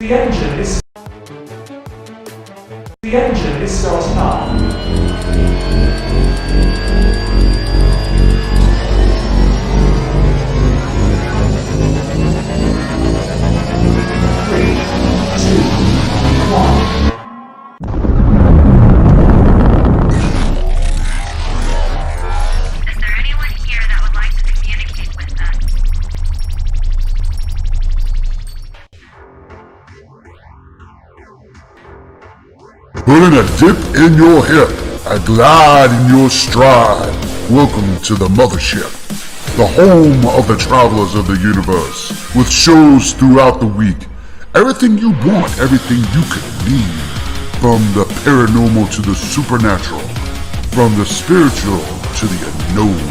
The engine is starting up. 3, 2, 1. Is there anyone here that would like to communicate with us? Putting a dip in your hip, a glide in your stride. Welcome to the mothership, the home of the travelers of the universe, with shows throughout the week. Everything you want, everything you could need. From the paranormal to the supernatural, from the spiritual to the unknown,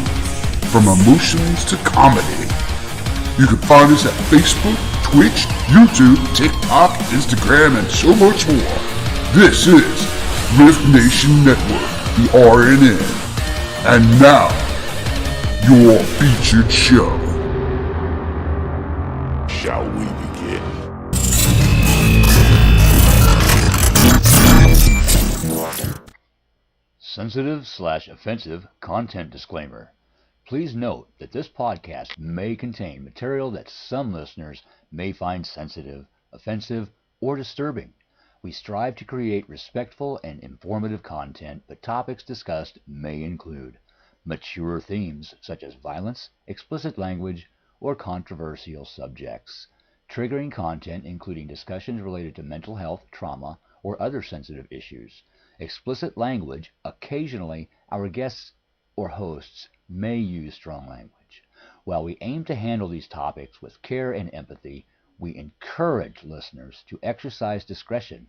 from emotions to comedy. You can find us at Facebook, Twitch, YouTube, TikTok, Instagram, and so much more. This is R.I.F.T Nation Network, the RNN. And now, your featured show. Shall we begin? Sensitive/offensive content disclaimer. Please note that this podcast may contain material that some listeners may find sensitive, offensive, or disturbing. We strive to create respectful and informative content, but topics discussed may include mature themes such as violence, explicit language, or controversial subjects, triggering content including discussions related to mental health, trauma, or other sensitive issues, explicit language. Occasionally, our guests or hosts may use strong language. While we aim to handle these topics with care and empathy, we encourage listeners to exercise discretion.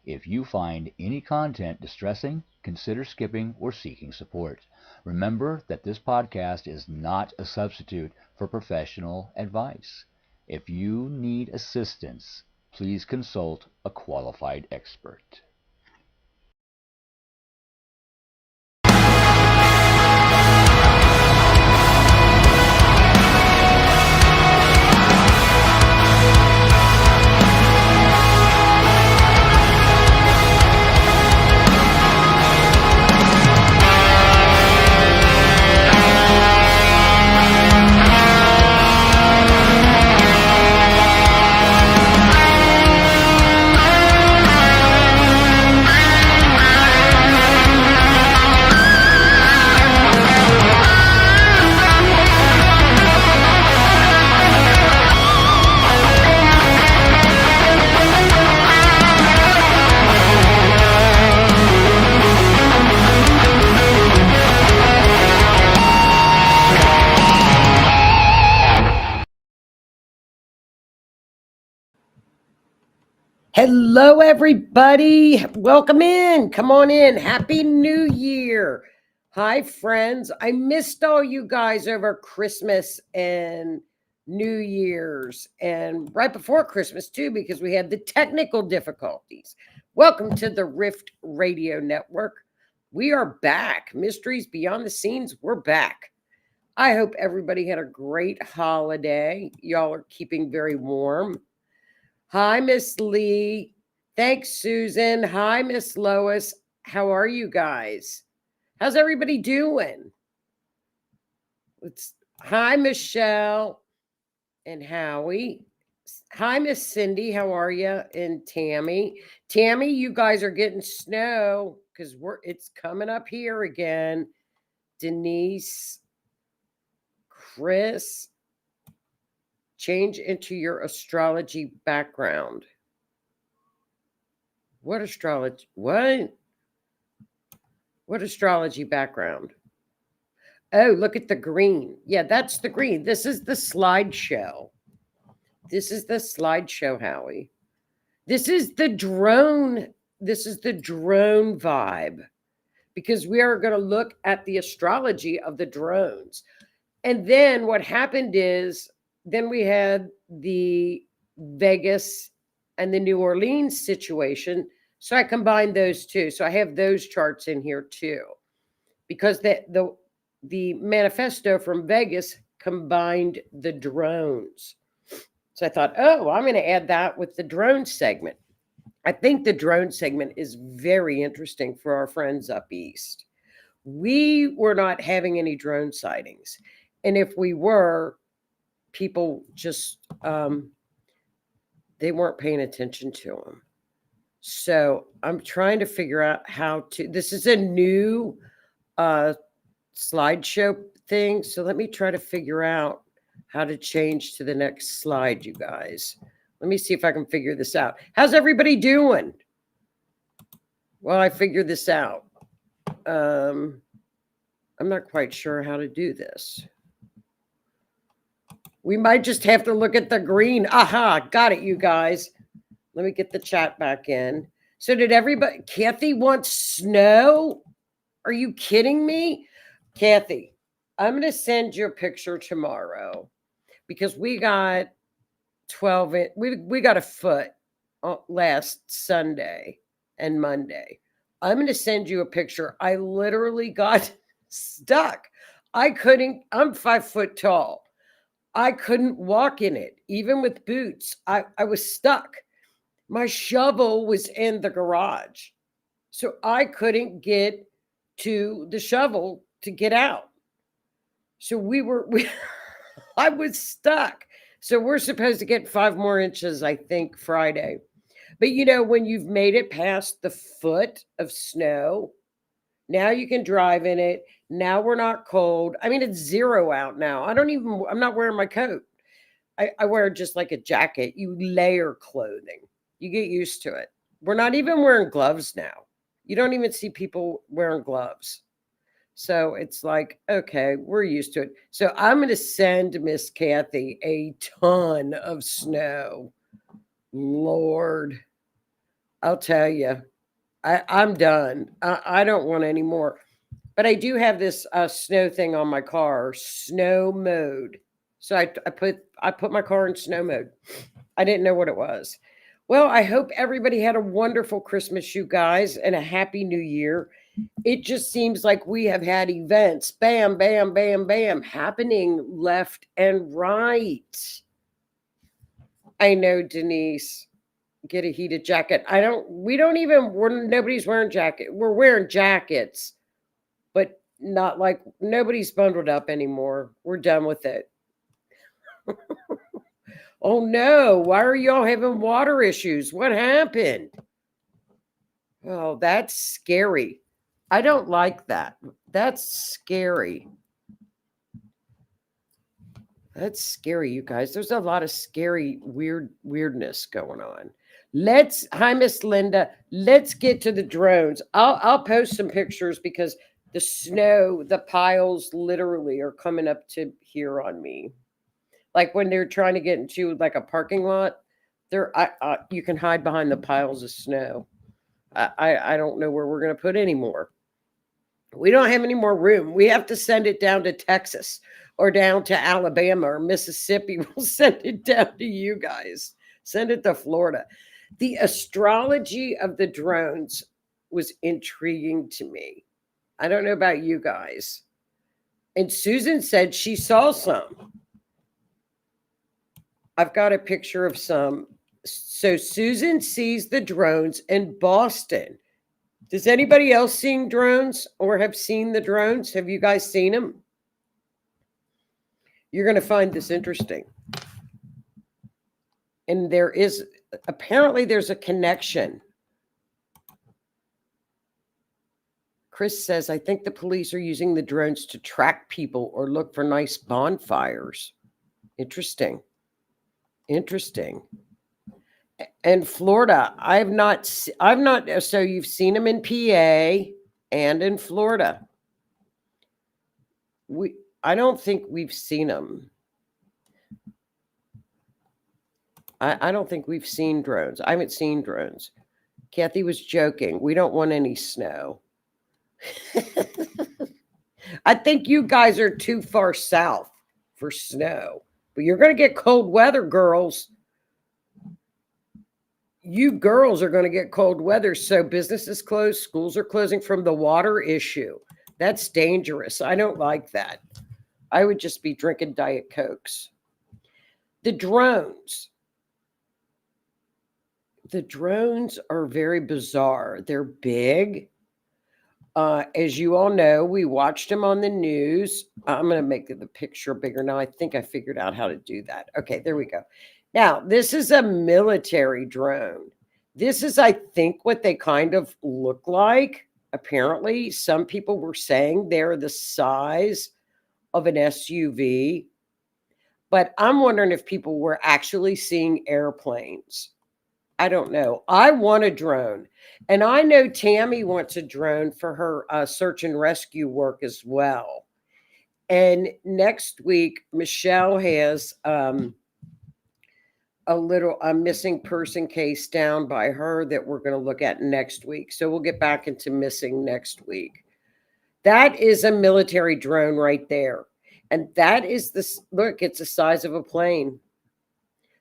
If you find any content distressing, consider skipping or seeking support. Remember that this podcast is not a substitute for professional advice. If you need assistance, please consult a qualified expert. Hello, everybody. Welcome in. Come on in. Happy New Year. Hi, friends. I missed all you guys over Christmas and New Year's and right before Christmas, too, because we had the technical difficulties. Welcome to the R.I.F.T Radio Network. We are back. Mysteries Beyond the Scenes, we're back. I hope everybody had a great holiday. Y'all are keeping very warm. Hi, Miss Lee. Thanks, Susan. Hi, Miss Lois. How are you guys? How's everybody doing? Hi, Michelle and Howie. Hi, Miss Cindy. How are you? And Tammy. Tammy, you guys are getting snow because it's coming up here again. Denise, Chris. Change into your astrology background. What astrology? What astrology background? Oh, look at the green. Yeah, that's the green. This is the slideshow. This is the slideshow, Howie. This is the drone. This is the drone vibe because we are going to look at the astrology of the drones. And then what happened is, then we had the Vegas and the New Orleans situation. So I combined those two. So I have those charts in here too, because the manifesto from Vegas combined the drones. So I thought, oh, I'm going to add that with the drone segment. I think the drone segment is very interesting for our friends up east. We were not having any drone sightings. And if we were, people just, they weren't paying attention to them. So I'm trying to figure out how to, this is a new slideshow thing. So let me try to figure out how to change to the next slide, you guys. Let me see if I can figure this out. How's everybody doing? Well, I figured this out. I'm not quite sure how to do this. We might just have to look at the green. Aha, got it, you guys. Let me get the chat back in. So did everybody, Kathy wants snow? Are you kidding me? Kathy, I'm going to send you a picture tomorrow because we got 12, we got a foot last Sunday and Monday. I'm going to send you a picture. I literally got stuck. I'm 5 foot tall. I couldn't walk in it, even with boots. I was stuck. My shovel was in the garage. So I couldn't get to the shovel to get out. So I was stuck. So we're supposed to get 5 more inches, I think, Friday. But you know, when you've made it past the foot of snow, now you can drive in it. Now we're not cold. I mean, it's 0 out now. I'm not wearing my coat. I wear just like a jacket. You layer clothing. You get used to it. We're not even wearing gloves now. You don't even see people wearing gloves. So it's like, okay, we're used to it. So I'm going to send Miss Kathy a ton of snow. Lord, I'll tell you, I'm done. I don't want any more. But I do have this snow thing on my car, snow mode. So I put my car in snow mode. I didn't know what it was. Well, I hope everybody had a wonderful Christmas, you guys, and a happy new year. It just seems like we have had events, bam, bam, bam, bam, happening left and right. I know, Denise. Get a heated jacket. Nobody's wearing jacket. We're wearing jackets, but not like nobody's bundled up anymore. We're done with it. Oh no, why are y'all having water issues? What happened? Oh, that's scary. I don't like that. That's scary. That's scary, you guys. There's a lot of scary, weirdness going on. Hi, Miss Linda. Let's get to the drones. I'll post some pictures because the snow, the piles literally are coming up to here on me. Like when they're trying to get into like a parking lot, you can hide behind the piles of snow. I don't know where we're going to put any more. We don't have any more room. We have to send it down to Texas or down to Alabama or Mississippi. We'll send it down to you guys. Send it to Florida. The astrology of the drones was intriguing to me. I don't know about you guys. And Susan said she saw some. I've got a picture of some. So Susan sees the drones in Boston. Does anybody else seen drones or have seen the drones? Have you guys seen them? You're going to find this interesting. And apparently there's a connection. Chris says, I think the police are using the drones to track people or look for nice bonfires. Interesting. And Florida, so you've seen them in PA and in Florida. I don't think we've seen them. I don't think we've seen drones. I haven't seen drones. Kathy was joking. We don't want any snow. I think you guys are too far south for snow, but you're going to get cold weather, girls. You girls are going to get cold weather. So businesses closed, schools are closing from the water issue. That's dangerous. I don't like that. I would just be drinking Diet Cokes. The drones. The drones are very bizarre. They're big. As you all know, we watched them on the news. I'm going to make the picture bigger now. I think I figured out how to do that. Okay, there we go. Now, this is a military drone. This is, I think, what they kind of look like. Apparently, some people were saying they're the size of an SUV. But I'm wondering if people were actually seeing airplanes. I don't know. I want a drone. And I know Tammy wants a drone for her search and rescue work as well. And next week, Michelle has a missing person case down by her that we're going to look at next week. So we'll get back into missing next week. That is a military drone right there. And that is look, it's the size of a plane.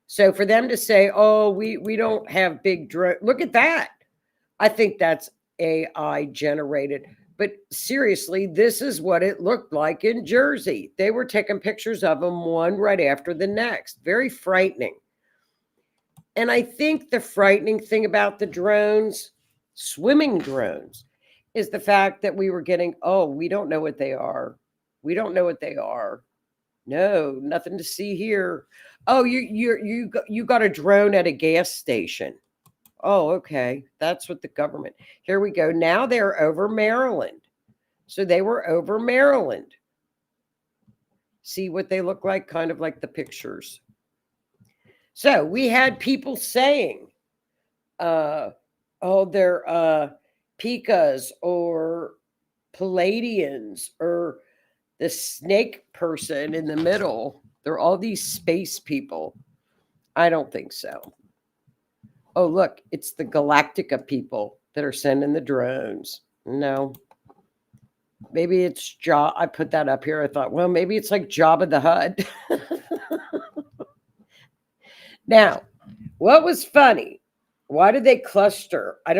So for them to say, oh, we don't have big drone, look at that. I think that's AI generated. But seriously, this is what it looked like in Jersey. They were taking pictures of them one right after the next. Very frightening. And I think the frightening thing about the drones, swimming drones, is the fact that we were getting, oh, we don't know what they are. We don't know what they are. No, nothing to see here. Oh, you got a drone at a gas station. Oh, okay. That's what the government. Here we go. Now they're over Maryland. So they were over Maryland. See what they look like? Kind of like the pictures. So we had people saying, oh, they're Pikas or Palladians or the snake person in the middle. They're all these space people. I don't think so. Oh, look, it's the Galactica people that are sending the drones. No. Maybe it's I put that up here. I thought, well, maybe it's like Jabba the Hutt. Now, what was funny? Why did they cluster? I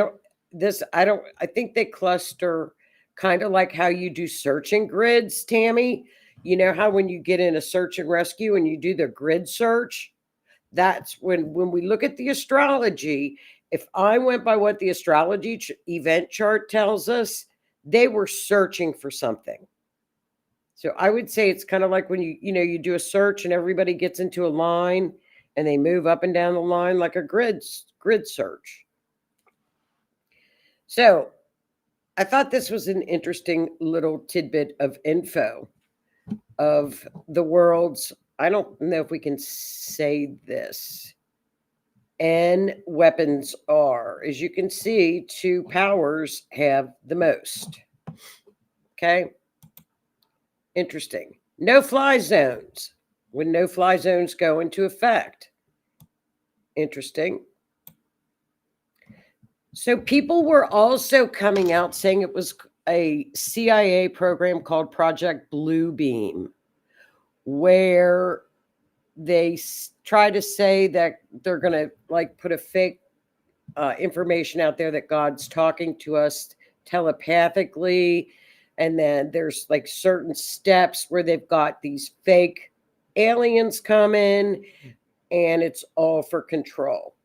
think they cluster kind of like how you do searching grids, Tammy. You know how when you get in a search and rescue and you do the grid search? That's when we look at the astrology, if I went by what the astrology event chart tells us, they were searching for something. So I would say it's kind of like when you do a search and everybody gets into a line and they move up and down the line like a grid search. So I thought this was an interesting little tidbit of info of the world's, I don't know if we can say this, N weapons are. As you can see, 2 powers have the most. Okay. Interesting. No-fly zones. When no-fly zones go into effect. Interesting. So people were also coming out saying it was a CIA program called Project Bluebeam, where they try to say that they're going to like put a fake information out there that God's talking to us telepathically. And then there's like certain steps where they've got these fake aliens come in and it's all for control.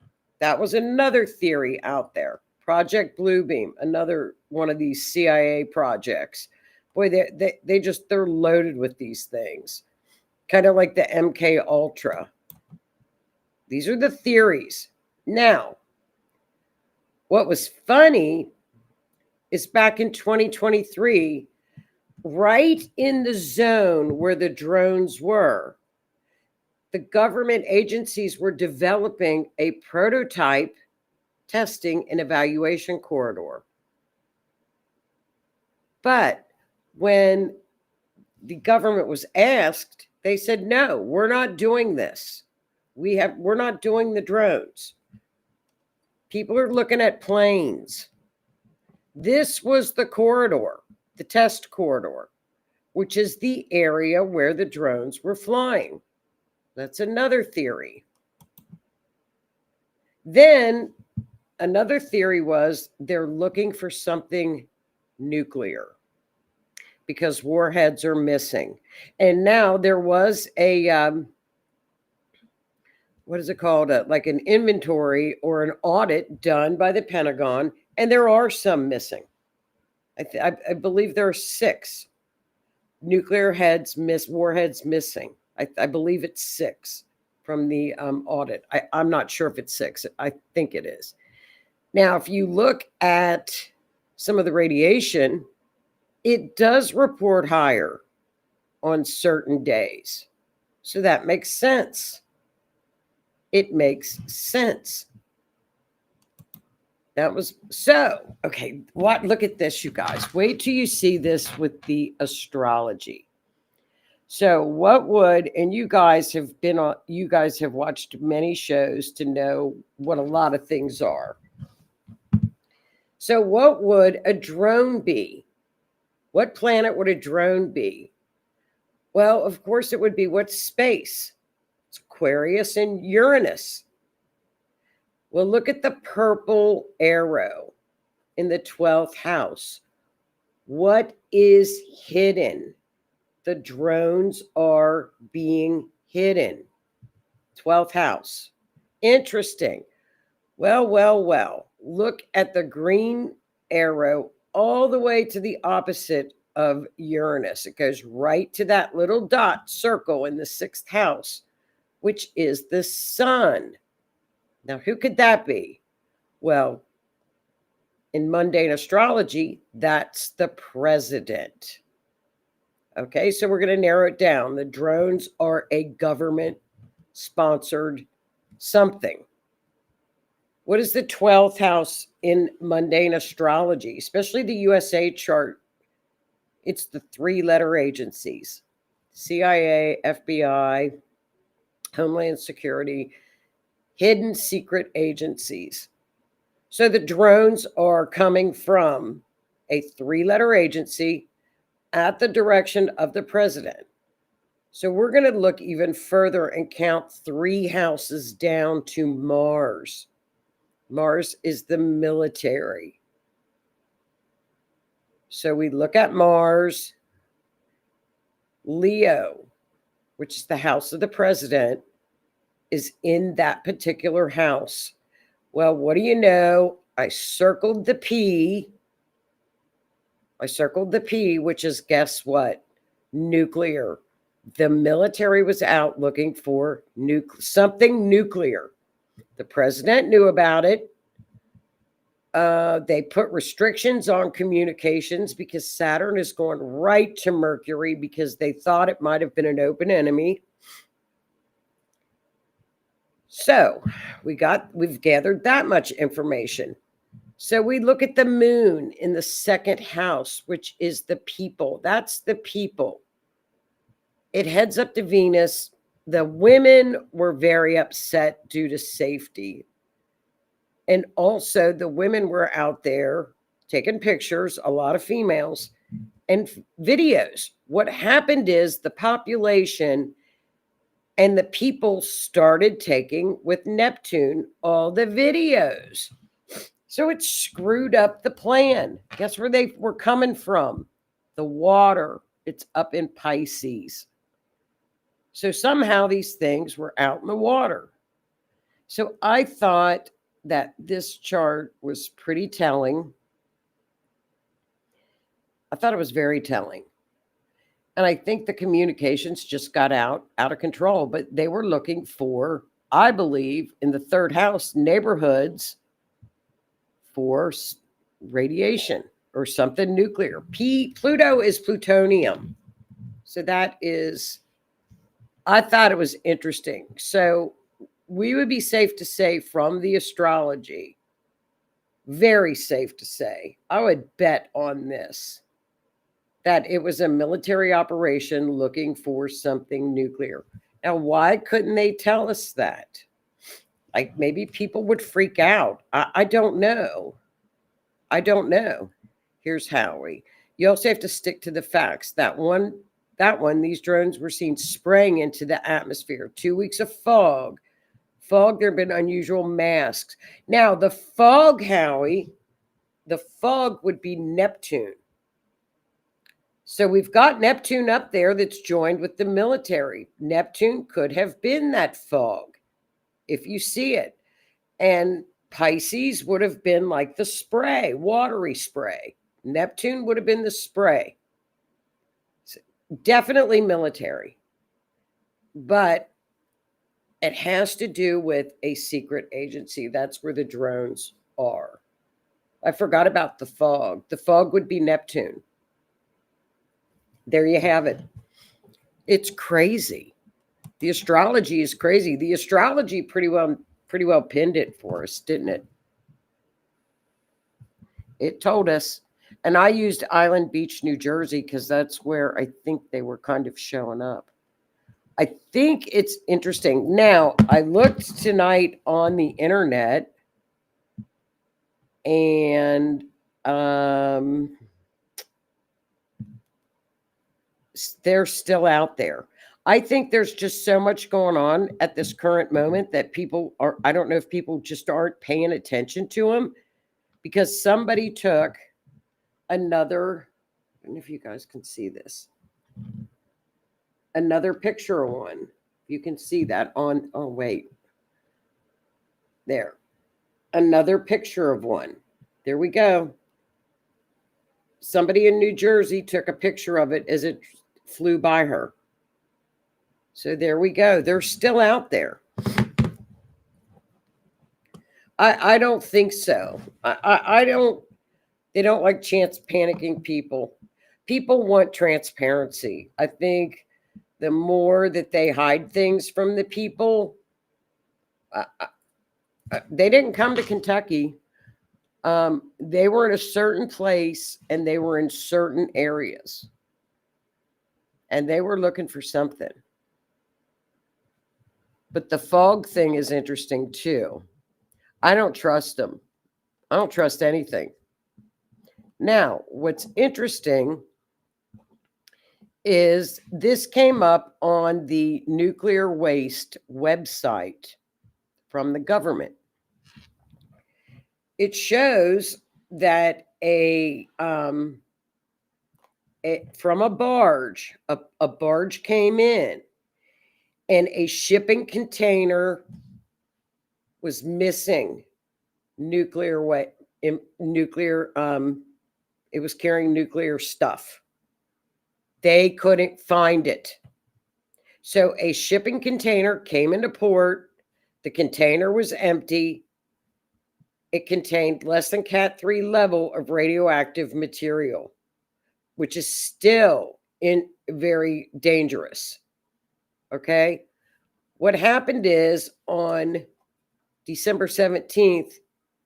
That was another theory out there. Project Bluebeam, another one of these CIA projects. Boy, they're loaded with these things. Kind of like the MK Ultra. These are the theories. Now, what was funny is back in 2023, right in the zone where the drones were, the government agencies were developing a prototype testing and evaluation corridor. But when the government was asked, they said, no, we're not doing this. We're not doing the drones. People are looking at planes. This was the corridor, the test corridor, which is the area where the drones were flying. That's another theory. Then another theory was they're looking for something nuclear because warheads are missing. And now there was a what is it called? Like an inventory or an audit done by the Pentagon, and there are some missing. I believe there are 6 nuclear warheads missing. I believe it's 6 from the audit. I'm not sure if it's 6. I think it is. Now, if you look at some of the radiation, it does report higher on certain days. So that makes sense. It makes sense. That was so. Okay, look at this, you guys. Wait till you see this with the astrology. So what would, and you guys have watched many shows to know what a lot of things are. So what would a drone be? What planet would a drone be? Well, of course it would be what space? It's Aquarius and Uranus. Well, look at the purple arrow in the 12th house. What is hidden? The drones are being hidden. 12th house. Interesting. Well. Look at the green arrow all the way to the opposite of Uranus. It goes right to that little dot circle in the 6th house, which is the sun. Now, who could that be? Well, in mundane astrology, that's the president. Okay, so we're going to narrow it down. The drones are a government-sponsored something. What is the 12th house in mundane astrology, especially the USA chart? It's the 3-letter agencies: CIA, FBI, Homeland Security, hidden secret agencies. So the drones are coming from a 3-letter agency at the direction of the president. So we're going to look even further and count 3 houses down to Mars. Mars is the military. So we look at Mars, Leo, which is the house of the president, is in that particular house. Well, what do you know? I circled the P. Which is, guess what? Nuclear. The military was out looking for something nuclear. The president knew about it. They put restrictions on communications because Saturn is going right to Mercury because they thought it might have been an open enemy. So we've gathered that much information. So we look at the moon in the 2nd house, which is the people. That's the people. It heads up to Venus. The women were very upset due to safety. And also the women were out there taking pictures, a lot of females, and videos. What happened is the population and the people started taking with Neptune all the videos. So it screwed up the plan. Guess where they were coming from? The water. It's up in Pisces. So somehow these things were out in the water. So I thought that this chart was pretty telling. I thought it was very telling. And I think the communications just got out of control. But they were looking for, I believe, in the 3rd house, neighborhoods for radiation or something nuclear. Pluto is plutonium. So that is, I thought it was interesting. So we would be safe to say from the astrology, very safe to say, I would bet on this, that it was a military operation looking for something nuclear. Now, why couldn't they tell us that? Like maybe people would freak out. I don't know. Here's Howie. You also have to stick to the facts. That one, these drones were seen spraying into the atmosphere. 2 weeks of fog. There have been unusual masks. Now, the fog, Howie, the fog would be Neptune. So we've got Neptune up there that's joined with the military. Neptune could have been that fog. if you see it. And Pisces would have been like the spray, watery spray. Neptune would have been the spray. Definitely military. But it has to do with a secret agency. That's where the drones are. I forgot about the fog. The fog would be Neptune. There you have it. It's crazy. The astrology is crazy. The astrology pretty well pinned it for us, didn't it? It told us. And I used Island Beach, New Jersey, because that's where I think they were kind of showing up. I think it's interesting. Now, I looked tonight on the internet, and they're still out there. I think there's just so much going on at this current moment that people are, I don't know if people just aren't paying attention to them, because somebody took another, I don't know if you guys can see this, another picture of one. You can see that on, oh, wait. There. Another picture of one. There we go. Somebody in New Jersey took a picture of it as it flew by her. So there we go. They're still out there. I don't think so. I don't, they don't like chance panicking people. People want transparency. I think the more that they hide things from the people, they didn't come to Kentucky. They were in a certain place and they were in certain areas. And they were looking for something. But the fog thing is interesting too. I don't trust them. I don't trust anything. Now, what's interesting is this came up on the nuclear waste website from the government. It shows that from a barge, a barge came in, and a shipping container was missing it was carrying nuclear stuff. They couldn't find it. So a shipping container came into port. The container was empty. It contained less than Cat 3 level of radioactive material, which is still very dangerous. Okay? What happened is on December 17th,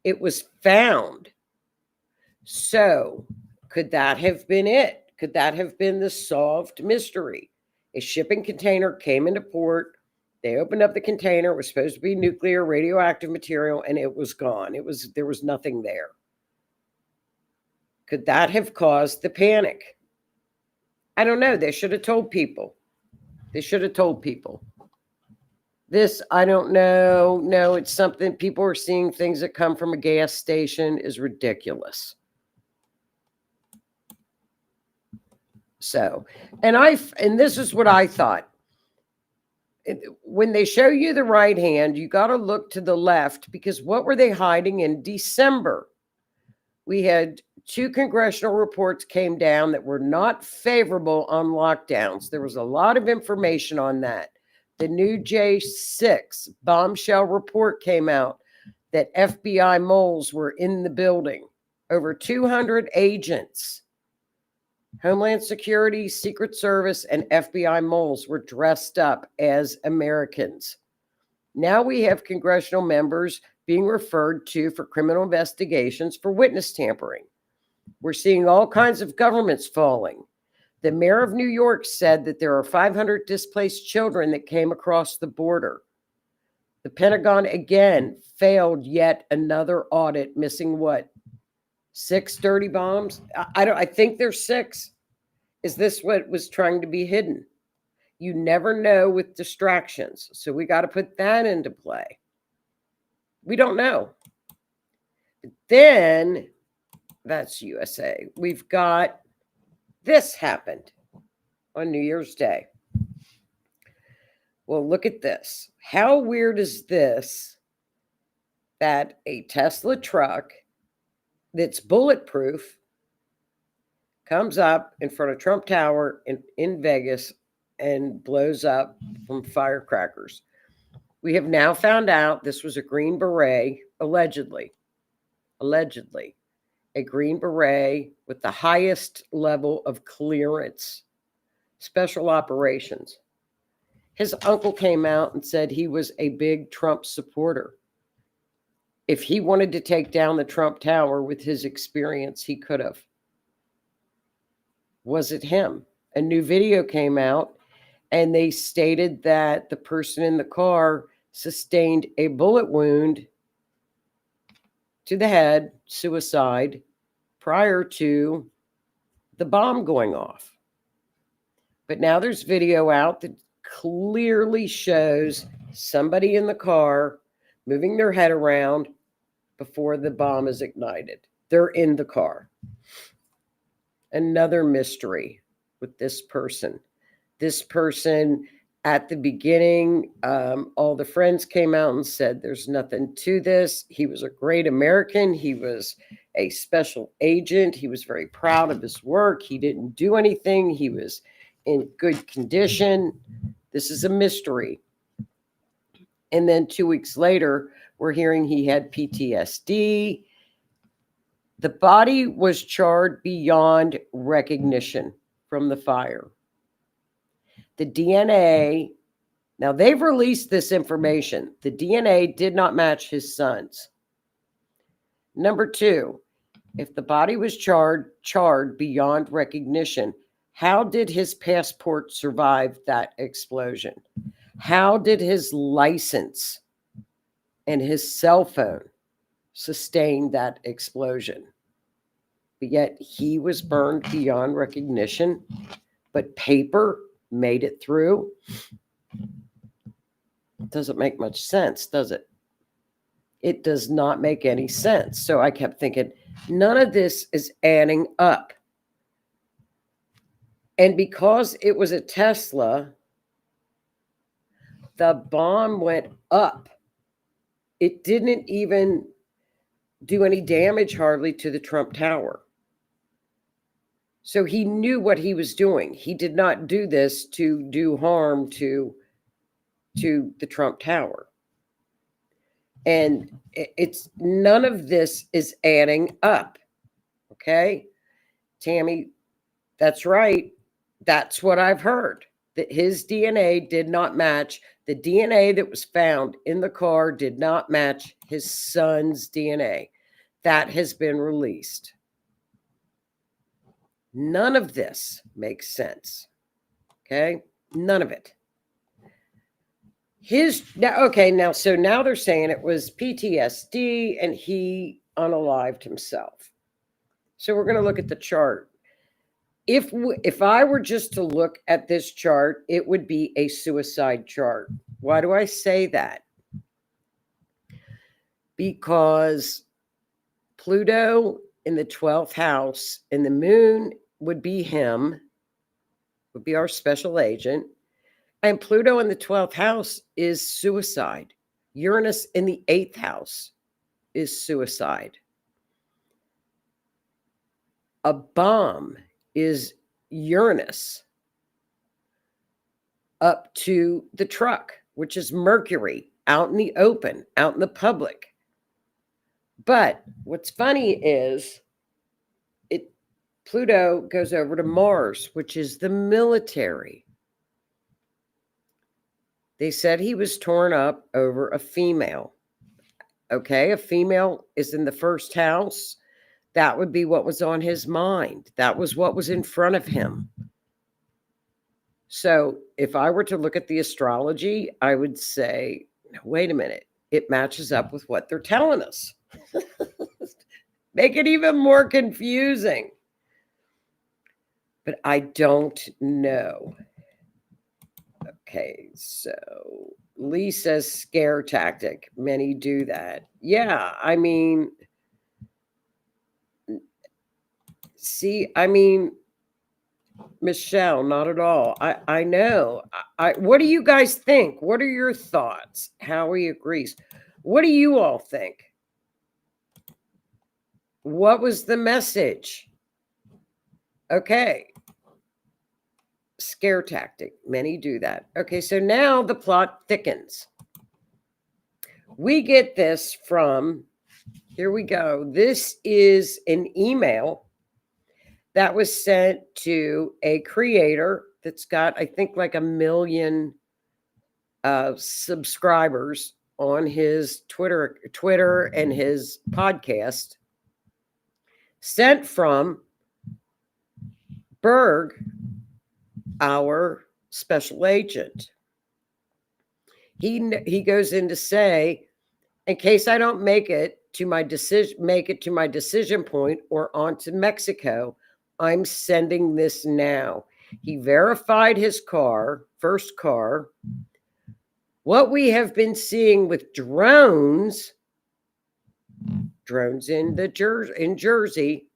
it was found. So could that have been it? Could that have been the solved mystery? A shipping container came into port. They opened up the container. It was supposed to be nuclear radioactive material, and it was gone. There was nothing there. Could that have caused the panic? I don't know. They should have told people. This, I don't know. No, it's something people are seeing things that come from a gas station is ridiculous. So, and this is what I thought. When they show you the right hand, you got to look to the left, because what were they hiding in December? We had 2 congressional reports came down that were not favorable on lockdowns. There was a lot of information on that. The new J6 bombshell report came out that FBI moles were in the building. Over 200 agents, Homeland Security, Secret Service, and FBI moles were dressed up as Americans. Now we have congressional members being referred to for criminal investigations for witness tampering. We're seeing all kinds of governments falling. The mayor of New York said that there are 500 displaced children that came across the border. The Pentagon again failed yet another audit, missing what? 6 dirty bombs? I think there's 6. Is this what was trying to be hidden? You never know with distractions. So we got to put that into play. We don't know. But then, that's USA. We've got this happened on New Year's Day. Well, look at this. How weird is this that a Tesla truck that's bulletproof comes up in front of Trump Tower in Vegas and blows up from firecrackers? We have now found out this was a Green Beret, allegedly, a Green Beret with the highest level of clearance, special operations. His uncle came out and said he was a big Trump supporter. If he wanted to take down the Trump Tower with his experience, he could have. Was it him? A new video came out and they stated that the person in the car sustained a bullet wound to the head, suicide, prior to the bomb going off. But now there's video out that clearly shows somebody in the car moving their head around before the bomb is ignited. They're in the car. Another mystery with this person. This person, at the beginning, all the friends came out and said there's nothing to this. He was a great American. He was a special agent. He was very proud of his work. He didn't do anything. He was in good condition. This is a mystery. And then 2 weeks later, we're hearing he had PTSD. The body was charred beyond recognition from the fire. The DNA, now they've released this information. The DNA did not match his son's. Number two, if the body was charred beyond recognition, how did his passport survive that explosion? How did his license and his cell phone sustain that explosion? But yet he was burned beyond recognition, but paper made it through. It doesn't make much sense, does it? It does not make any sense. So I kept thinking, none of this is adding up. And because it was a Tesla, the bomb went up. It didn't even do any damage hardly to the Trump Tower. So he knew what he was doing. He did not do this to do harm to the Trump Tower. And it's none of this is adding up. Okay, Tammy, that's right. That's what I've heard. That his DNA did not match. The DNA that was found in the car did not match his son's DNA. That has been released. None of this makes sense. Okay? None of it. So now they're saying it was PTSD and he unalived himself. So we're going to look at the chart. If I were just to look at this chart, it would be a suicide chart. Why do I say that? Because Pluto in the 12th house and the moon would be him, would be our special agent. And Pluto in the 12th house is suicide. Uranus in the 8th house is suicide. A bomb is Uranus up to the truck, which is Mercury, out in the open, out in the public. But what's funny is Pluto goes over to Mars, which is the military. They said he was torn up over a female. Okay, a female is in the first house. That would be what was on his mind. That was what was in front of him. So if I were to look at the astrology, I would say, wait a minute, it matches up with what they're telling us. Make it even more confusing. But I don't know. Okay, so Lee says scare tactic. Many do that. Yeah, I mean, Michelle, not at all. I know. What do you guys think? What are your thoughts? Howie agrees. What do you all think? What was the message? Okay. Scare tactic. Many do that. Okay, so now the plot thickens. We get this from, here we go. This is an email that was sent to a creator that's got, I think, like 1 million subscribers on his Twitter and his podcast, sent from Berg, our special agent. He goes in to say, in case I don't make it to my decision point or on to Mexico, I'm sending this now. He verified his first car. What we have been seeing with drones in Jersey,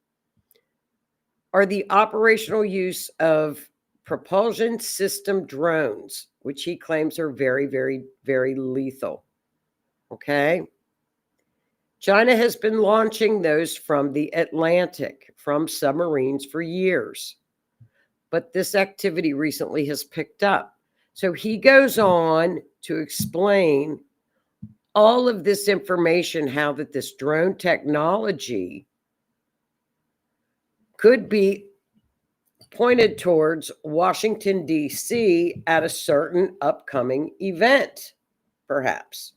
are the operational use of propulsion system drones, which he claims are very, very, very lethal. Okay. China has been launching those from the Atlantic, from submarines for years. But this activity recently has picked up. So he goes on to explain all of this information, how that this drone technology could be pointed towards Washington, D.C. at a certain upcoming event, perhaps,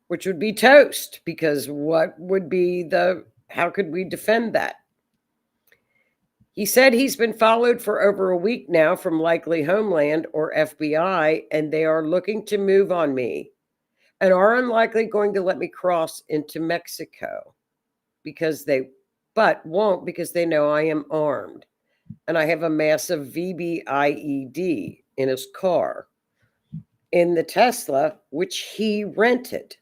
which would be toast, because how could we defend that? He said he's been followed for over a week now from likely Homeland or FBI, and they are looking to move on me and are unlikely going to let me cross into Mexico but won't, because they know I am armed and I have a massive VBIED in his car, in the Tesla, which he rented.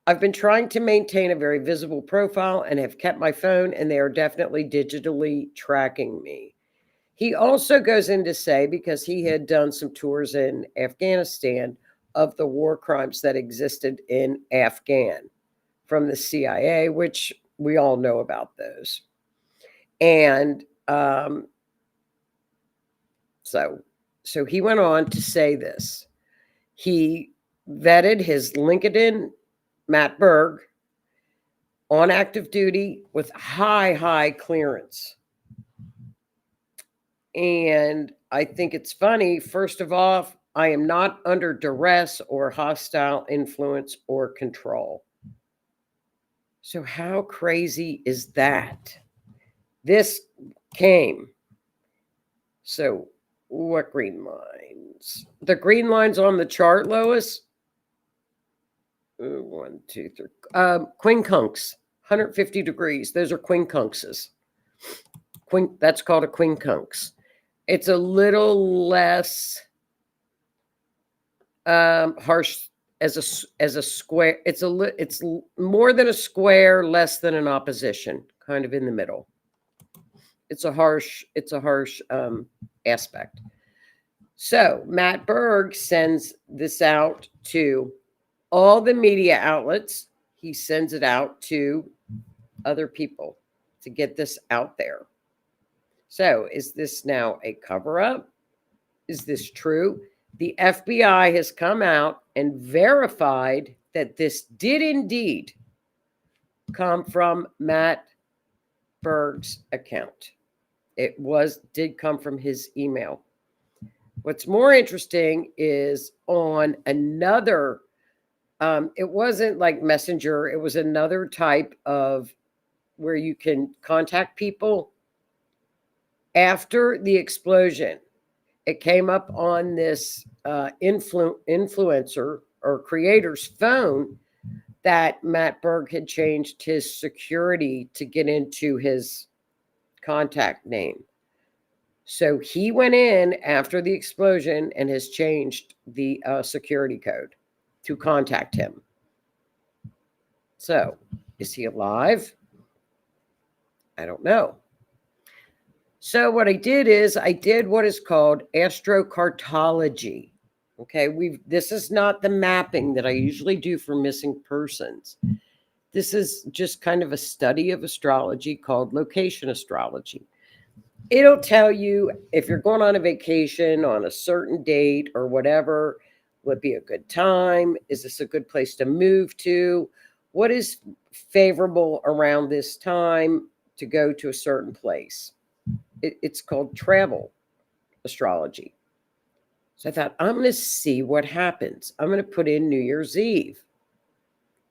I've been trying to maintain a very visible profile and have kept my phone, and they are definitely digitally tracking me. He also goes in to say, because he had done some tours in Afghanistan, of the war crimes that existed in Afghan from the CIA, which we all know about those. And so he went on to say this. He vetted his LinkedIn, Matt Berg, on active duty with high clearance. And I think it's funny. First of all, I am not under duress or hostile influence or control. So how crazy is that? This came. So what green lines? The green lines on the chart, Lois? 1, 2, 3. Quincunx, 150 degrees. Those are quincunxes. That's called a quincunx. It's a little less harsh as a square. It's more than a square, less than an opposition, kind of in the middle. It's a harsh aspect. So Matt Berg sends this out to all the media outlets. He sends it out to other people to get this out there. So is this now a cover-up? Is this true? The FBI has come out and verified that this did indeed come from Matt Berg's account. It did come from his email. What's more interesting is on another, it wasn't like Messenger, it was another type of where you can contact people. After the explosion, it came up on this influencer or creator's phone that Matt Berg had changed his security to get into his contact name. So he went in after the explosion and has changed the security code to contact him. So is he alive? I don't know. So what I did is I did what is called astrocartology. Okay, this is not the mapping that I usually do for missing persons. This is just kind of a study of astrology called location astrology. It'll tell you if you're going on a vacation on a certain date or whatever, would be a good time. Is this a good place to move to? What is favorable around this time to go to a certain place? It's called travel astrology. So I thought, I'm going to see what happens. I'm going to put in New Year's Eve.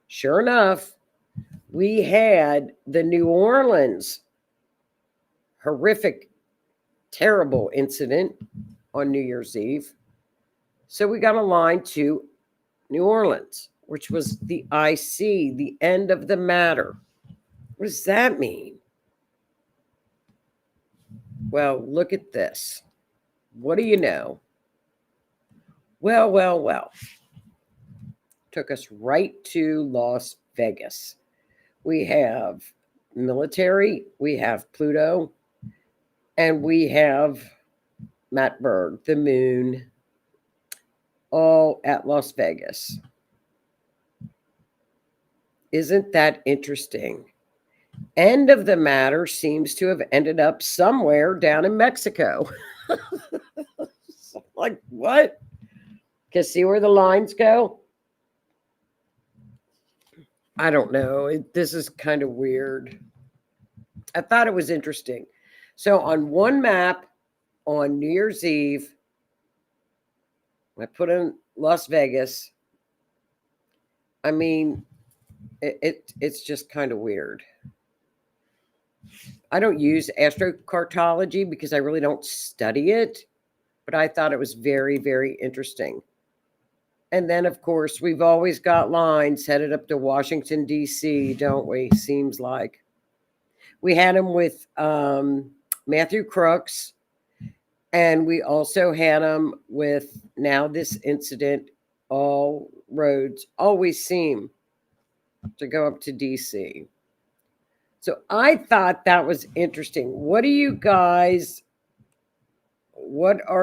Sure enough, we had the New Orleans horrific, terrible incident on New Year's Eve. So we got aligned to New Orleans, which was the IC, the end of the matter. What does that mean? Well, look at this. What do you know? Well. Took us right to Las Vegas. We have military, we have Pluto, and we have Matt Berg, the moon, all at Las Vegas. Isn't that interesting? End of the matter seems to have ended up somewhere down in Mexico. Like, what? Can see where the lines go? I don't know. This is kind of weird. I thought it was interesting. So on one map on New Year's Eve, I put in Las Vegas. I mean, it's just kind of weird. I don't use astrocartology because I really don't study it, but I thought it was very, very interesting. And then, of course, we've always got lines headed up to Washington, D.C., don't we? Seems like. We had them with Matthew Crooks, and we also had them with now this incident. All roads always seem to go up to D.C. So I thought that was interesting. What are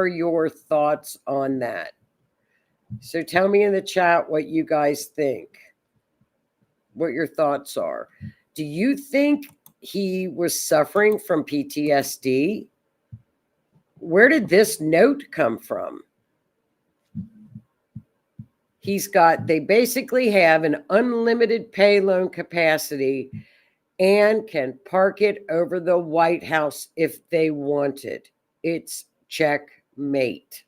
your thoughts on that? So tell me in the chat what you guys think, what your thoughts are. Do you think he was suffering from PTSD? Where did this note come from? They basically have an unlimited pay loan capacity and can park it over the White House if they wanted. It's checkmate.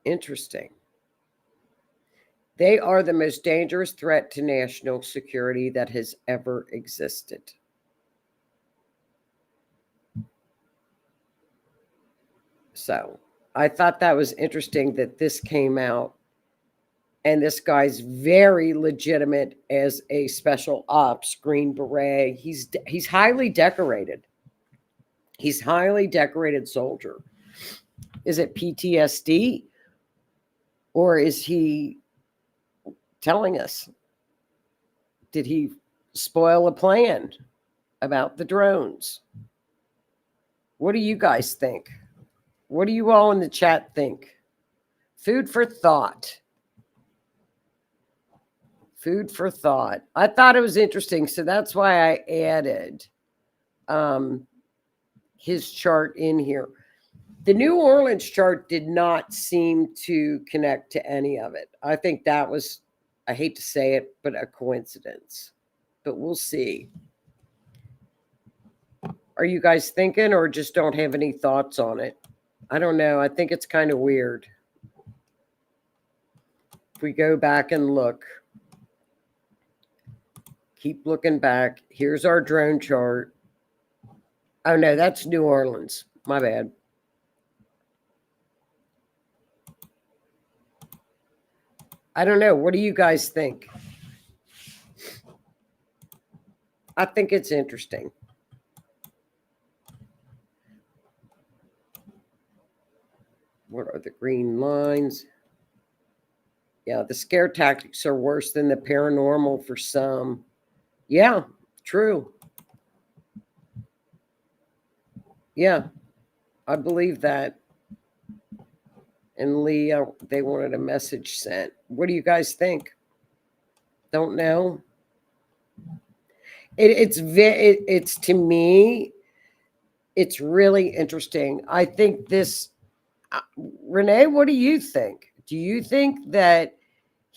Interesting. They are the most dangerous threat to national security that has ever existed. So I thought that was interesting that this came out. And this guy's very legitimate as a special ops Green Beret. He's highly decorated. He's highly decorated soldier. Is it PTSD? Or is he telling us? Did he spoil a plan about the drones? What do you guys think? What do you all in the chat think? Food for thought. Food for thought. I thought it was interesting, so that's why I added his chart in here. The New Orleans chart did not seem to connect to any of it. I think that was, I hate to say it, but a coincidence. But we'll see. Are you guys thinking or just don't have any thoughts on it? I don't know. I think it's kind of weird. If we go back and look. Keep looking back. Here's our drone chart. Oh, no, that's New Orleans. My bad. I don't know. What do you guys think? I think it's interesting. What are the green lines? Yeah, the scare tactics are worse than the paranormal for some. Yeah, true. Yeah, I believe that. And Leah, they wanted a message sent. What do you guys think? Don't know. It's to me, it's really interesting. I think this, Renee, what do you think? Do you think that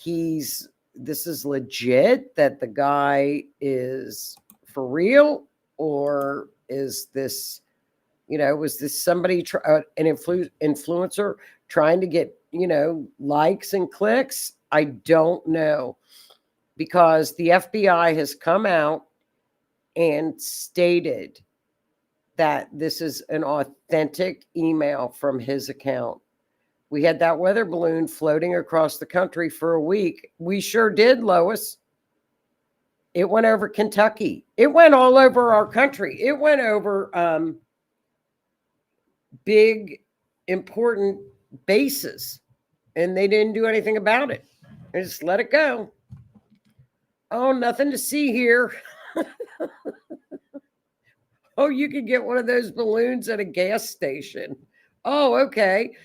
this is legit, that the guy is for real, or is this, was this somebody, influencer trying to get, likes and clicks? I don't know, because the FBI has come out and stated that this is an authentic email from his account. We had that weather balloon floating across the country for a week. We sure did, Lois. It went over Kentucky. It went all over our country. It went over big, important bases, and they didn't do anything about it. They just let it go. Oh, nothing to see here. Oh, you could get one of those balloons at a gas station. Oh, okay.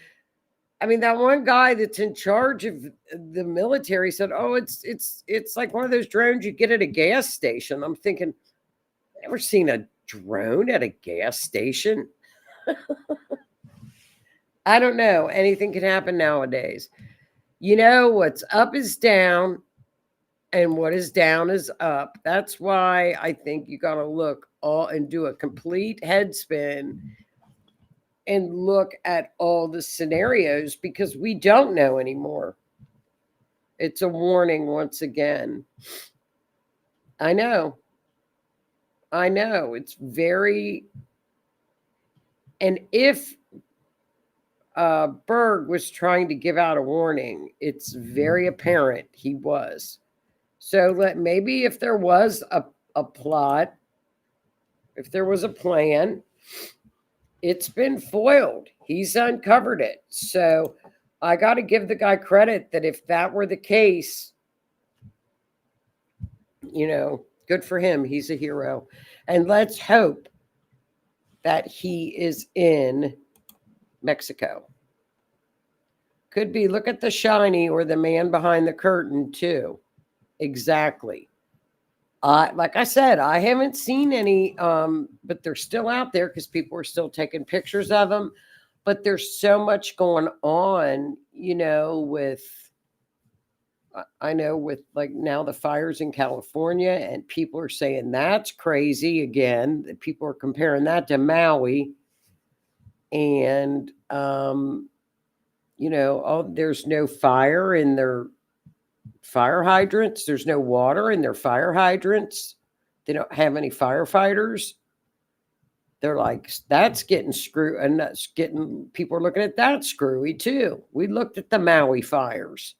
I mean, that one guy that's in charge of the military said, "Oh, it's like one of those drones you get at a gas station." I'm thinking, never seen a drone at a gas station. I don't know. Anything can happen nowadays. What's up is down, and what is down is up. That's why I think you got to look all and do a complete head spin and look at all the scenarios, because we don't know anymore. It's a warning once again. I know. It's very, and if Berg was trying to give out a warning, it's very apparent he was. So maybe if there was a plot, if there was a plan, it's been foiled. He's uncovered it. So I got to give the guy credit that if that were the case, good for him. He's a hero. And let's hope that he is in Mexico. Could be, look at the shiny or the man behind the curtain too. Exactly. Like I said, I haven't seen any, but they're still out there because people are still taking pictures of them. But there's so much going on, with, I know with like now the fires in California, and people are saying that's crazy again. People are comparing that to Maui. And, there's no fire in their fire hydrants. There's no water in their fire hydrants. They don't have any firefighters. They're like, that's getting screwed, and that's getting, people are looking at that screwy too. We looked at the Maui fires.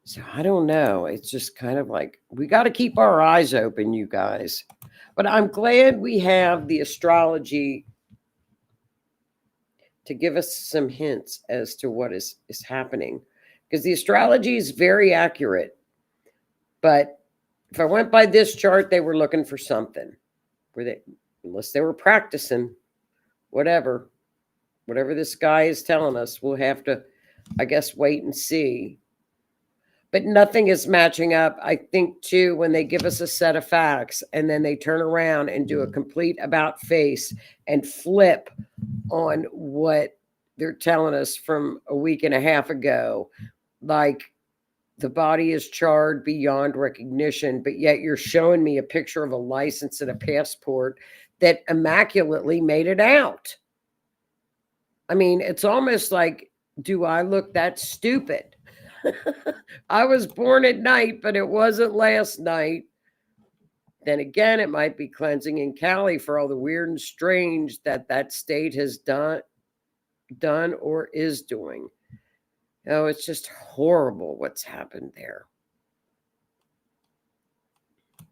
So I don't know. It's just kind of like, we got to keep our eyes open, you guys. But I'm glad we have the astrology to give us some hints as to what is happening. Because the astrology is very accurate. But if I went by this chart, they were looking for something. Unless they were practicing, whatever this guy is telling us, we'll have to, I guess, wait and see. But nothing is matching up. I think, too, when they give us a set of facts and then they turn around and do a complete about face and flip on what they're telling us from a week and a half ago, like the body is charred beyond recognition, but yet you're showing me a picture of a license and a passport that immaculately made it out. I mean, it's almost like, do I look that stupid? I was born at night, but it wasn't last night. Then again, it might be cleansing in Cali for all the weird and strange that state has done or is doing. Oh, it's just horrible what's happened there.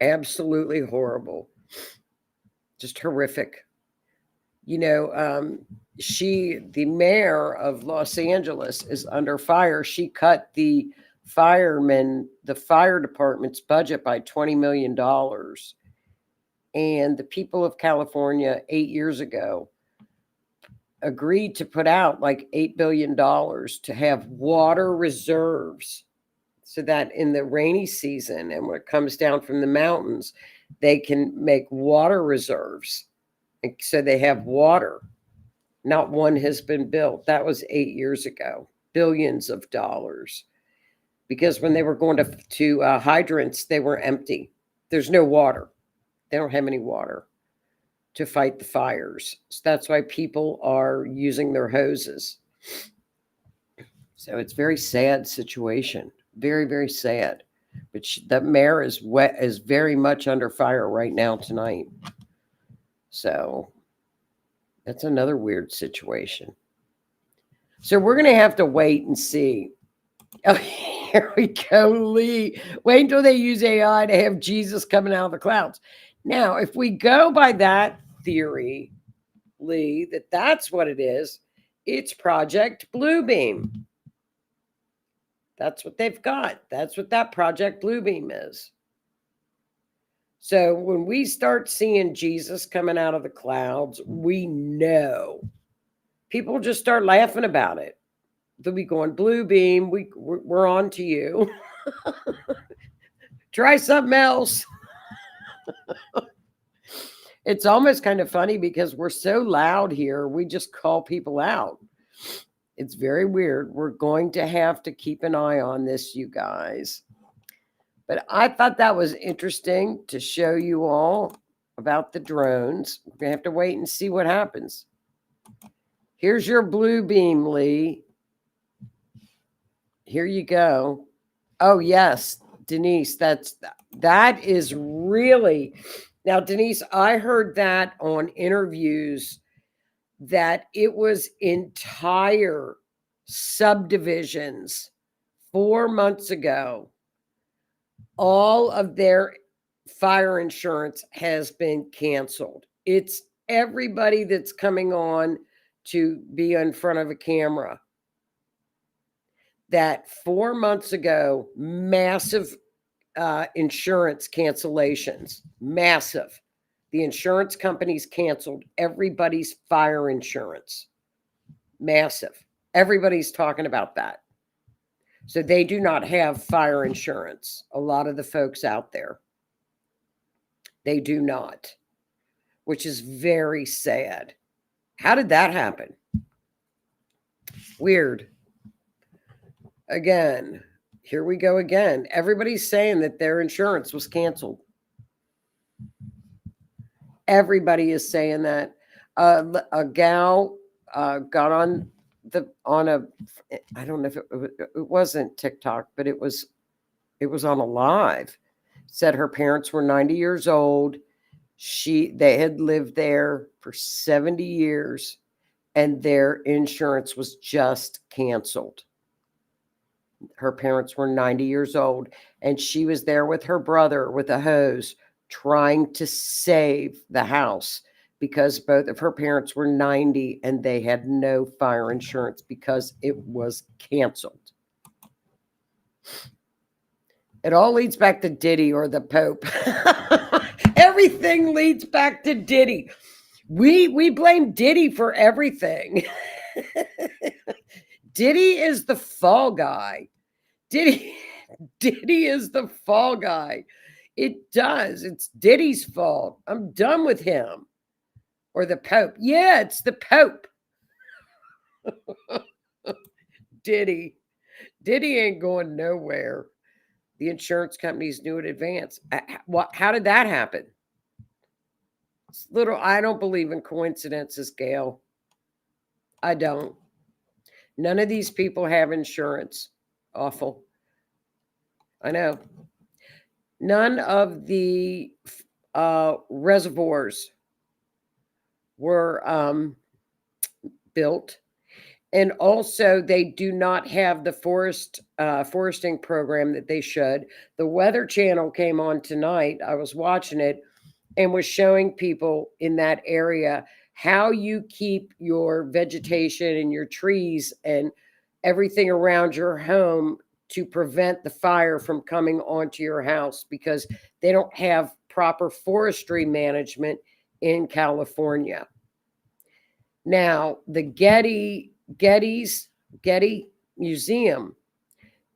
Absolutely horrible. Just horrific. The mayor of Los Angeles is under fire. She cut the fire department's budget by $20 million. And the people of California 8 years ago agreed to put out like $8 billion to have water reserves so that in the rainy season and when it comes down from the mountains, they can make water reserves. So they have water. Not one has been built. That was 8 years ago. Billions of dollars. Because when they were going to hydrants, they were empty. There's no water. They don't have any water to fight the fires. So that's why people are using their hoses. So it's a very sad situation. Very, very sad. But the mayor is very much under fire right now tonight. So that's another weird situation. So we're going to have to wait and see. Oh, here we go, Lee. Wait until they use AI to have Jesus coming out of the clouds. Now, if we go by that theory, Lee, that's what it is, it's Project Bluebeam. That's what they've got. That's what that Project Bluebeam is. So when we start seeing Jesus coming out of the clouds, we know. People just start laughing about it. They'll be going, Bluebeam, we're on to you. Try something else. It's almost kind of funny because we're so loud here, we just call people out. It's very weird. We're going to have to keep an eye on this, you guys. But I thought that was interesting to show you all about the drones. We're going to have to wait and see what happens. Here's your Bluebeam, Lee. Here you go. Oh, yes, Denise, that is really... Now, Denise, I heard that on interviews that it was entire subdivisions 4 months ago. All of their fire insurance has been canceled. It's everybody that's coming on to be in front of a camera. That 4 months ago, massive insurance cancellations, massive. The insurance companies canceled everybody's fire insurance. Massive. Everybody's talking about that. So they do not have fire insurance. A lot of the folks out there, they do not, which is very sad. How did that happen? Weird. Again, here we go again. Everybody's saying that their insurance was canceled. Everybody is saying that. A gal got on a, I don't know if it wasn't TikTok, but it was on a live. Said her parents were 90 years old. They had lived there for 70 years and their insurance was just canceled. Her parents were 90 years old and she was there with her brother with a hose trying to save the house because both of her parents were 90 and they had no fire insurance because it was canceled. It all leads back to Diddy or the Pope. Everything leads back to Diddy. We blame Diddy for everything. Diddy is the fall guy. Diddy is the fall guy. It does. It's Diddy's fault. I'm done with him. Or the Pope. Yeah, it's the Pope. Diddy ain't going nowhere. The insurance companies knew in advance. How did that happen? I don't believe in coincidences, Gail. I don't. None of these people have insurance. Awful. I know. None of the reservoirs were built. And also, they do not have the foresting program that they should. The Weather Channel came on tonight. I was watching it and was showing people in that area how you keep your vegetation and your trees and everything around your home to prevent the fire from coming onto your house because they don't have proper forestry management in California. Now, the Getty Museum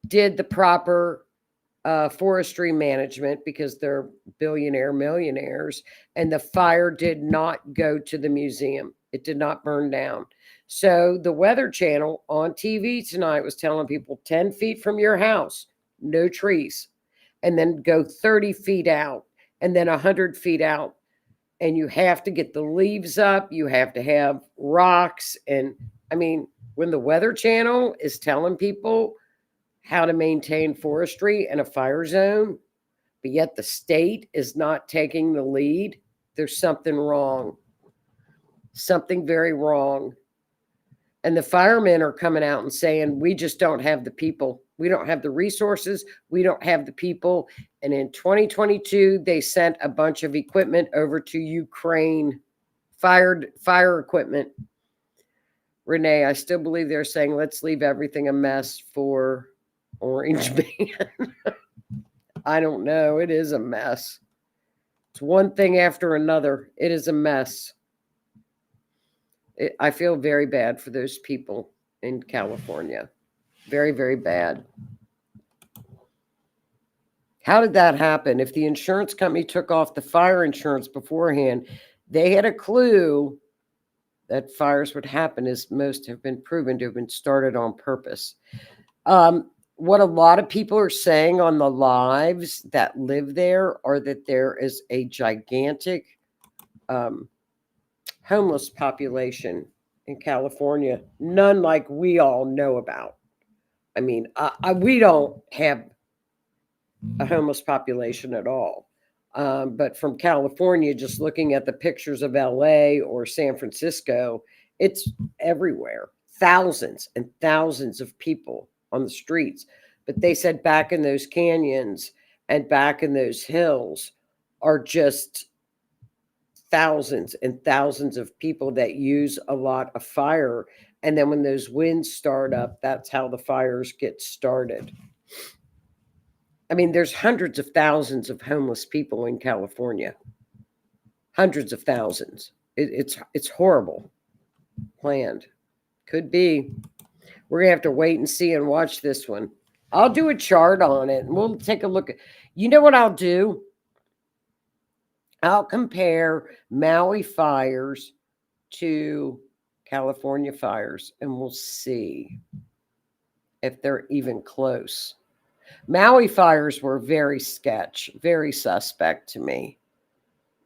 did the proper forestry management because they're billionaire millionaires, and the fire did not go to the museum. It did not burn down. So the Weather Channel on TV tonight was telling people 10 feet from your house, no trees, and then go 30 feet out, and then 100 feet out. And you have to get the leaves up. You have to have rocks. And I mean, when the Weather Channel is telling people how to maintain forestry in a fire zone, but yet the state is not taking the lead, there's something wrong. Something very wrong. And the firemen are coming out and saying, we just don't have the people. We don't have the resources. We don't have the people. And in 2022, they sent a bunch of equipment over to Ukraine, fire equipment. Renee, I still believe they're saying, let's leave everything a mess for Orange Man. I don't know. It is a mess. It's one thing after another. It is a mess. I feel very bad for those people in California. Very, very bad. How did that happen? If the insurance company took off the fire insurance beforehand, they had a clue that fires would happen, as most have been proven to have been started on purpose. What a lot of people are saying on the lives that live there are that there is a gigantic homeless population in California, none like we all know about. I mean, we don't have a homeless population at all. But from California, just looking at the pictures of LA or San Francisco, it's everywhere. Thousands and thousands of people on the streets. But they said back in those canyons and back in those hills are just thousands and thousands of people that use a lot of fire. And then when those winds start up, that's how the fires get started. I mean, there's hundreds of thousands of homeless people in California. Hundreds of thousands. It's horrible. Planned. Could be. We're going to have to wait and see and watch this one. I'll do a chart on it and we'll take a look at. You know what I'll do? I'll compare Maui fires to California fires and we'll see if they're even close. Maui fires were very sketch, very suspect to me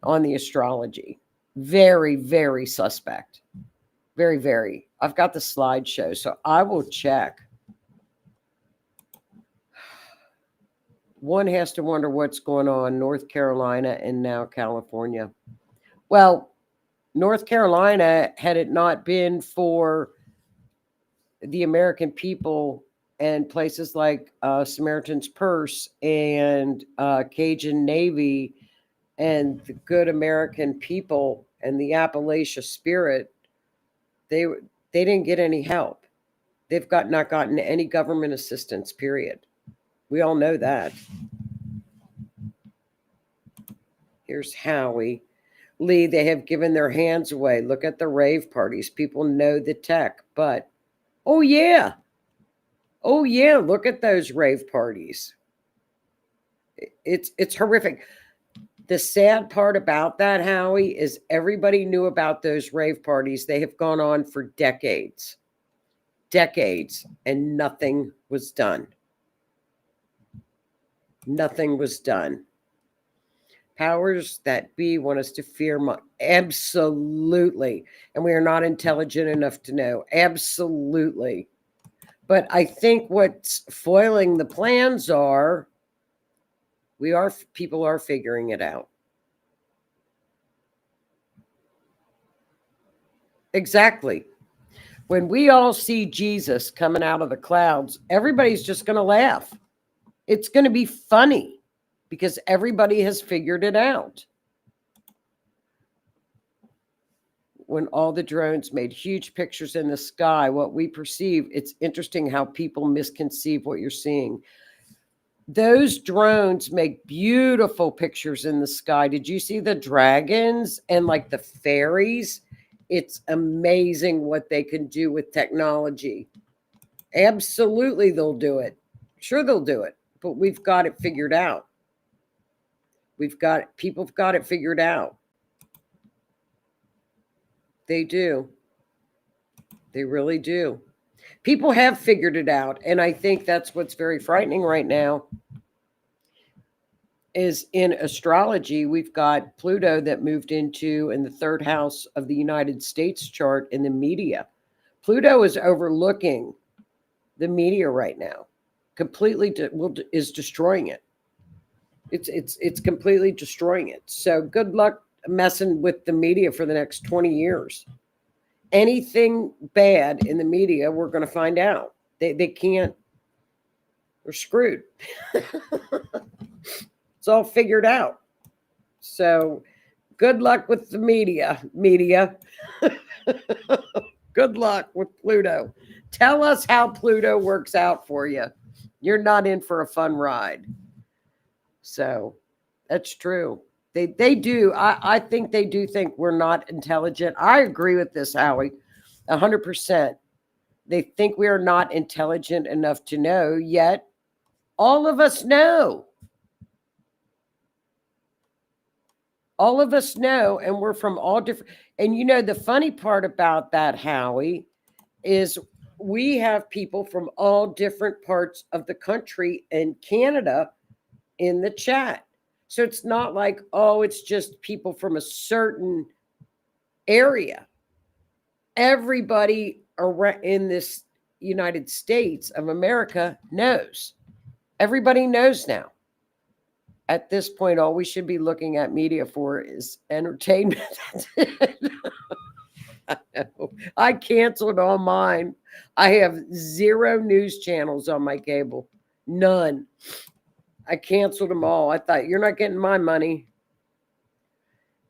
on the astrology. Very, very suspect. Very, very. I've got the slideshow, so I will check. One has to wonder what's going on in North Carolina and now California. Well, North Carolina, had it not been for the American people and places like Samaritan's Purse and Cajun Navy and the good American people and the Appalachia spirit, they didn't get any help. They've not gotten any government assistance, period. We all know that. Here's Howie. Lee, they have given their hands away. Look at the rave parties. People know the tech, but oh yeah, look at those rave parties. It's horrific. The sad part about that, Howie, is everybody knew about those rave parties. They have gone on for decades, and nothing was done. Nothing was done. Powers that be want us to fear absolutely. And we are not intelligent enough to know. Absolutely. But I think what's foiling the plans are, people are figuring it out. Exactly. When we all see Jesus coming out of the clouds, everybody's just going to laugh. It's going to be funny because everybody has figured it out. When all the drones made huge pictures in the sky, what we perceive, it's interesting how people misconceive what you're seeing. Those drones make beautiful pictures in the sky. Did you see the dragons and like the fairies? It's amazing what they can do with technology. Absolutely, they'll do it. Sure, they'll do it, but we've got it figured out. People have got it figured out. They do. They really do. People have figured it out. And I think that's what's very frightening right now is in astrology, we've got Pluto that moved into in the third house of the United States chart in the media. Pluto is overlooking the media right now, completely is destroying it. It's completely destroying it. So good luck messing with the media for the next 20 years. Anything bad in the media, we're going to find out. They can't. We're screwed. It's all figured out. So good luck with the media. Good luck with Pluto. Tell us how Pluto works out for you. You're not in for a fun ride. So that's true. They do. I think they do think we're not intelligent. I agree with this, Howie, 100%. They think we are not intelligent enough to know, yet all of us know. All of us know, and we're from all different. And you know, the funny part about that, Howie, is we have people from all different parts of the country and Canada in the chat. So it's not like, oh, it's just people from a certain area. Everybody in this United States of America knows. Everybody knows now. At this point, all we should be looking at media for is entertainment. I canceled all mine. I have 0 news channels on my cable. None. I canceled them all. I thought, you're not getting my money.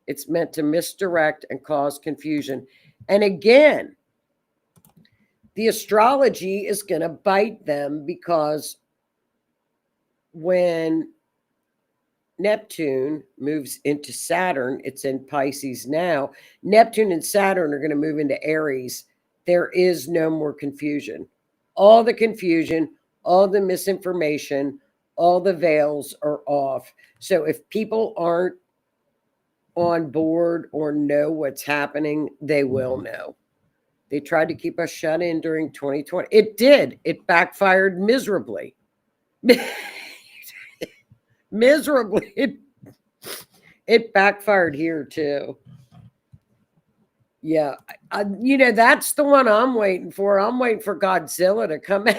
It's meant to misdirect and cause confusion. And again, the astrology is going to bite them because when Neptune moves into Saturn, it's in Pisces now. Neptune and Saturn are going to move into Aries. There is no more confusion. All the confusion, all the misinformation, all the veils are off. So if people aren't on board or know what's happening, they will know. They tried to keep us shut in during 2020. It did. It backfired miserably. Miserably. It backfired here too. Yeah. You know, that's the one I'm waiting for. I'm waiting for Godzilla to come in.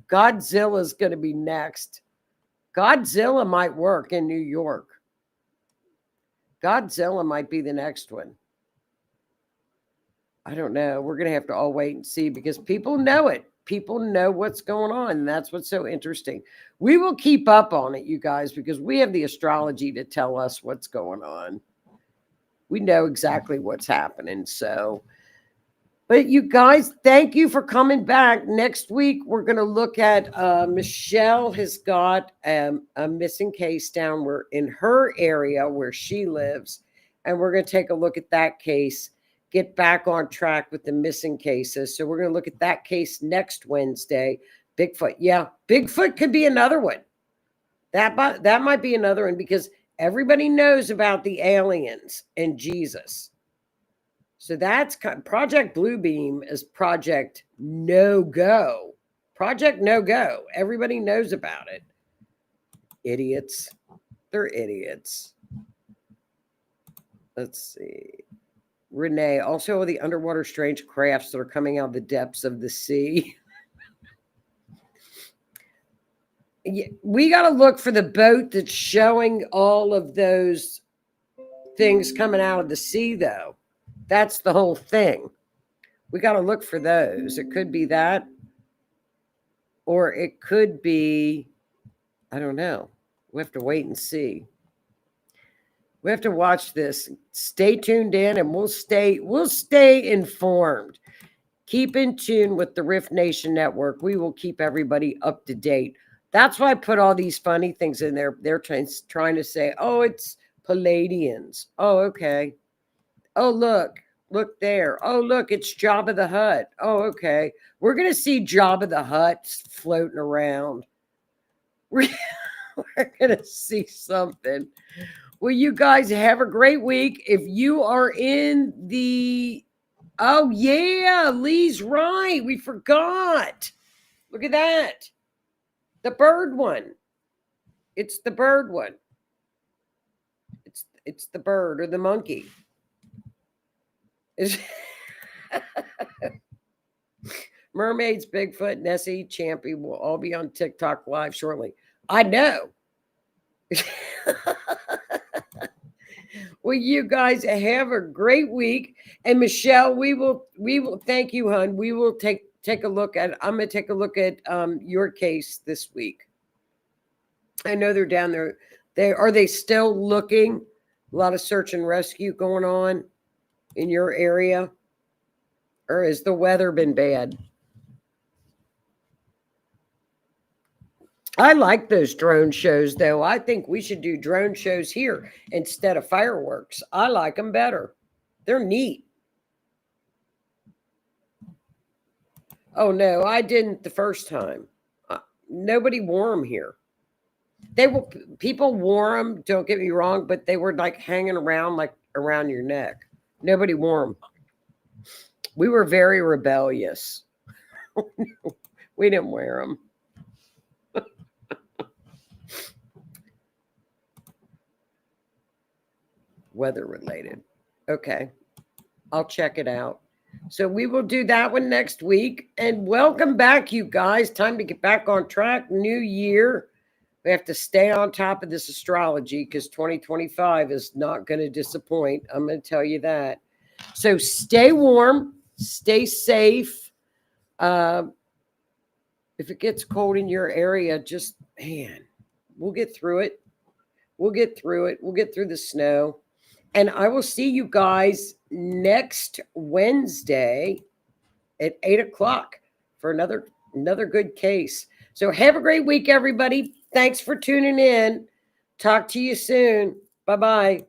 Godzilla's going to be next. Godzilla might work in New York. Godzilla might be the next one. I don't know. We're going to have to all wait and see because people know it. People know what's going on. And that's what's so interesting. We will keep up on it, you guys, because we have the astrology to tell us what's going on. We know exactly what's happening. So, but you guys, thank you for coming back. Next week, we're going to look at Michelle has got a missing case down in her area where she lives. And we're going to take a look at that case, get back on track with the missing cases. So we're going to look at that case next Wednesday. Bigfoot. Yeah, Bigfoot could be another one. That might be another one because everybody knows about the aliens and Jesus. So that's Project Bluebeam is Project No Go. Project No Go. Everybody knows about it. Idiots. They're idiots. Let's see. Renee, also the underwater strange crafts that are coming out of the depths of the sea. We got to look for the boat that's showing all of those things coming out of the sea, though. That's the whole thing. We got to look for those. It could be that, or it could be, I don't know. We have to wait and see. We have to watch this. Stay tuned in, and we'll stay informed. Keep in tune with the Rift Nation Network. We will keep everybody up to date. That's why I put all these funny things in there. They're trying to say, oh, it's Palladians. Oh, okay. Oh, look there. Oh, look, it's Jabba the Hutt. Oh, okay. We're going to see Jabba the Hutt floating around. We're going to see something. Well, you guys have a great week. If you are in the, oh, yeah, Lee's right. We forgot. Look at that. The bird one. It's the bird one. It's the bird or the monkey. Mermaids, Bigfoot, Nessie, Champy will all be on TikTok live shortly. I know. Well, you guys have a great week. And Michelle, we will thank you, hon. We will take a look at, I'm going to take a look at your case this week. I know they're down there. Are they still looking? A lot of search and rescue going on in your area? Or has the weather been bad? I like those drone shows, though. I think we should do drone shows here instead of fireworks. I like them better. They're neat. Oh, no, I didn't the first time. Nobody wore them here. People wore them, don't get me wrong, but they were like hanging around, like around your neck. Nobody wore them. We were very rebellious. We didn't wear them. Weather related. Okay. I'll check it out. So we will do that one next week. And welcome back, you guys. Time to get back on track. New year. We have to stay on top of this astrology because 2025 is not going to disappoint. I'm going to tell you that. So stay warm. Stay safe. If it gets cold in your area, just, man, we'll get through it. We'll get through it. We'll get through the snow. And I will see you guys next Wednesday at 8 o'clock for another good case. So have a great week, everybody. Thanks for tuning in. Talk to you soon. Bye-bye.